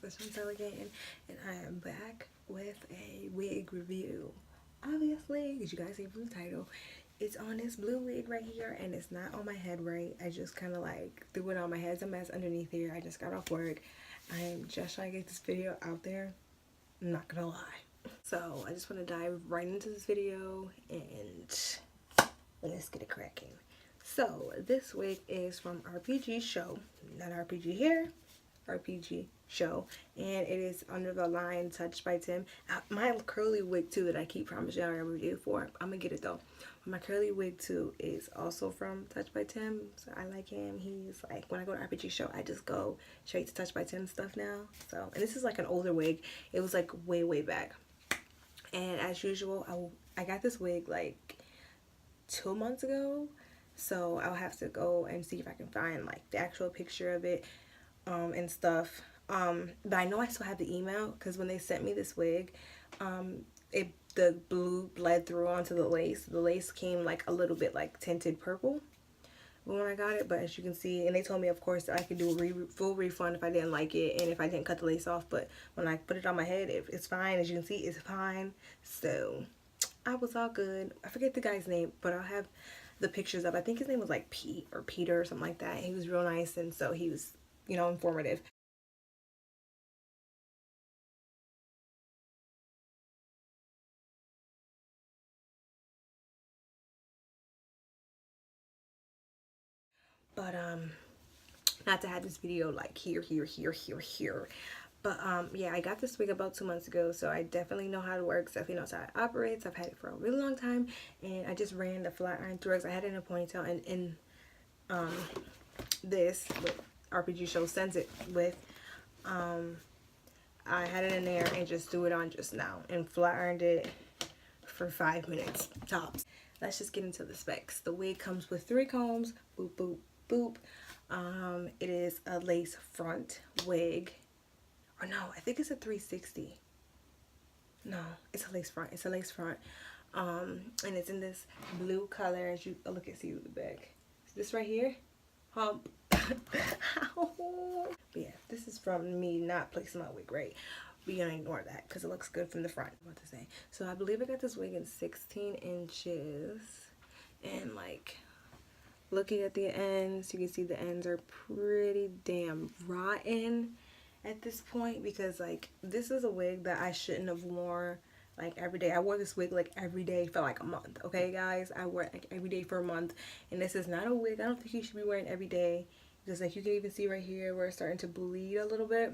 it's Frontal again, and I am back with a wig review. Obviously, as you guys see from the title, it's on this blue wig right here, and it's not on my head right. I just kind of like threw it on my head's a mess underneath here. I just got off work. I am just trying to get this video out there. I'm not gonna lie. So I just want to dive right into this video and let's get it cracking. So this wig is from RPGShow, not RPG here, RPGShow, and it is under the line Touched by Tim. My curly wig too that I keep promising I review for, I'm gonna get it though. My curly wig too is also from Touched by Tim, so I like him. He's like, when I go to RPGShow, I just go straight to Touched by Tim stuff now. So, and this is like an older wig. It was like way back. And as usual, I got this wig like 2 months ago, so I'll have to go and see if I can find like the actual picture of it and stuff. But I know I still have the email because when they sent me this wig, the blue bled through onto the lace. The lace came like a little bit like tinted purple when I got it, but as you can see, and they told me of course I could do a full refund if I didn't like it and if I didn't cut the lace off, but when I put it on my head, it's fine. As you can see, it's fine. So I was all good. I forget the guy's name, but I'll have the pictures up. I think his name was like Pete or Peter or something like that. He was real nice, and so he was, you know, informative. But not to have this video like here, but yeah, I got this wig about 2 months ago, so I definitely know how it works, definitely knows how it operates. I've had it for a really long time, and I just ran the flat iron through it. I had it in a ponytail, and in this what RPGShow sends it with, I had it in there and just threw it on just now and flat ironed it for 5 minutes tops. Let's just get into the specs. The wig comes with 3 combs, boop boop boop. It is a lace front wig, or no, I think it's a 360. No, it's a lace front. It's a lace front, and it's in this blue color. As you look at, see the back. This right here, hump. But yeah, this is from me not placing my wig right. We're gonna ignore that because it looks good from the front. What to say? So I believe I got this wig in 16 inches, and like looking at the ends, you can see the ends are pretty damn rotten at this point, because like this is a wig that I shouldn't have worn like every day. I wore this wig like every day for like a month. Okay guys, I wore it like every day for a month, and this is not a wig I don't think you should be wearing every day, because like you can even see right here where it's starting to bleed a little bit.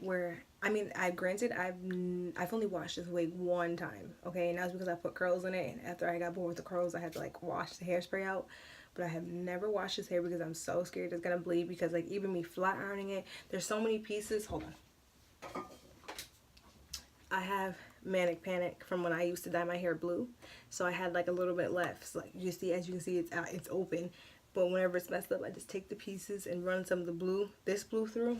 Where, I mean, granted I've only washed this wig 1 time, okay, and that was because I put curls in it, and after I got bored with the curls I had to like wash the hairspray out. But I have never washed this hair because I'm so scared it's gonna bleed, because like even me flat ironing it, there's so many pieces. Hold on, I have manic panic from when I used to dye my hair blue, so I had like a little bit left. So like you see, as you can see, it's out, it's open, but whenever it's messed up I just take the pieces and run some of the blue, this blue through.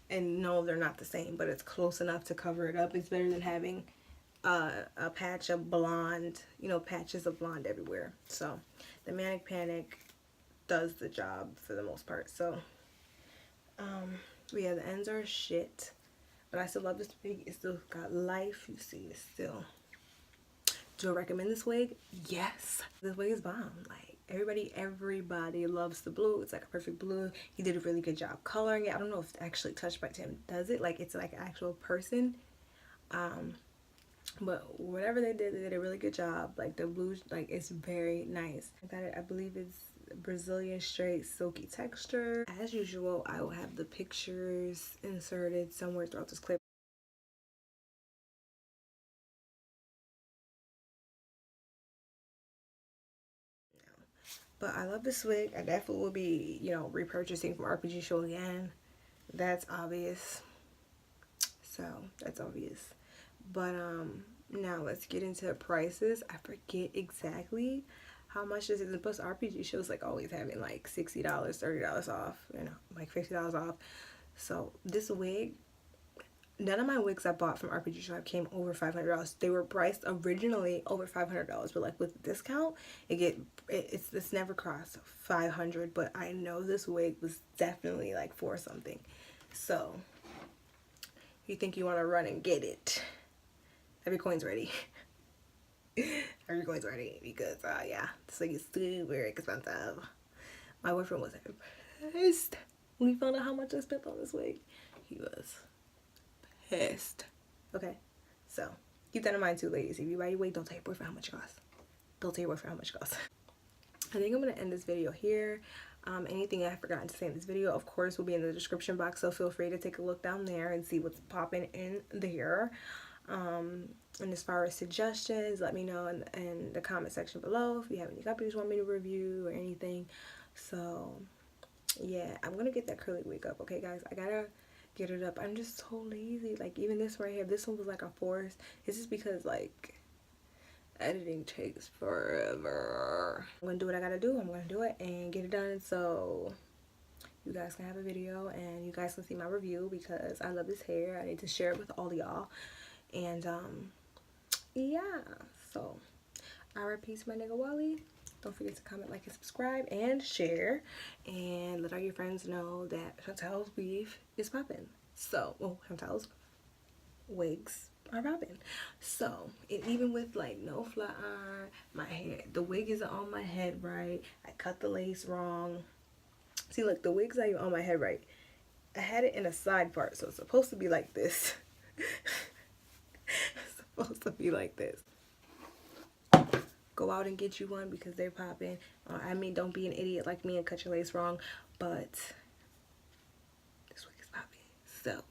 And no, they're not the same, but it's close enough to cover it up. It's better than having a patch of blonde, you know, patches of blonde everywhere. So the manic panic does the job for the most part. So yeah, the ends are shit, but I still love this wig. It still got life. You see, it's still. Do I recommend this wig? Yes. This wig is bomb. Like everybody loves the blue. It's like a perfect blue. He did a really good job coloring it. I don't know if actually Touched by Tim does it, like it's like an actual person, but whatever they did a really good job. Like the blue, like it's very nice. I got it, I believe it's Brazilian straight silky texture. As usual, I will have the pictures inserted somewhere throughout this clip. But I love this wig. I definitely will be, you know, repurchasing from RPGShow again. That's obvious. So that's obvious. But now let's get into prices. I forget exactly how much this is. And plus RPGShow like always having like $60, $30 off, you know, like $50 off. So this wig, none of my wigs I bought from RPGShow came over $500. They were priced originally over $500, but like with discount, it's never crossed 500. But I know this wig was definitely like for something. So you think you want to run and get it, every coin's ready. Every coin's ready because yeah, this thing is super expensive. My boyfriend was pissed when he found out how much I spent on this wig. He was pissed. Okay, so keep that in mind too, ladies. If you buy your wig, don't tell your boyfriend how much it costs. Don't tell your boyfriend how much it costs. I think I'm gonna end this video here. Anything I have forgotten to say in this video, of course, will be in the description box, so feel free to take a look down there and see what's popping in there. And as far as suggestions, let me know in the comment section below if you have any companies you want me to review or anything. So yeah, I'm gonna get that curly wig up. Okay guys, I gotta get it up. I'm just so lazy. Like even this right here, this one was like a force. It's just because like editing takes forever. I'm gonna do what I gotta do. I'm gonna do it and get it done so you guys can have a video and you guys can see my review because I love this hair. I need to share it with all y'all. And yeah, so RIP to my nigga Wally. Don't forget to comment, like, and subscribe, and share, and let all your friends know that Frontal's weave is popping. So, well, Frontal's wigs are popping. So, and even with like no flat iron, my hair, the wig isn't on my head right. I cut the lace wrong. See, look, the wig's not even on my head right. I had it in a side part, so it's supposed to be like this. It's supposed to be like this. Go out and get you one because they're popping. I mean, don't be an idiot like me and cut your lace wrong, but this wig is popping. So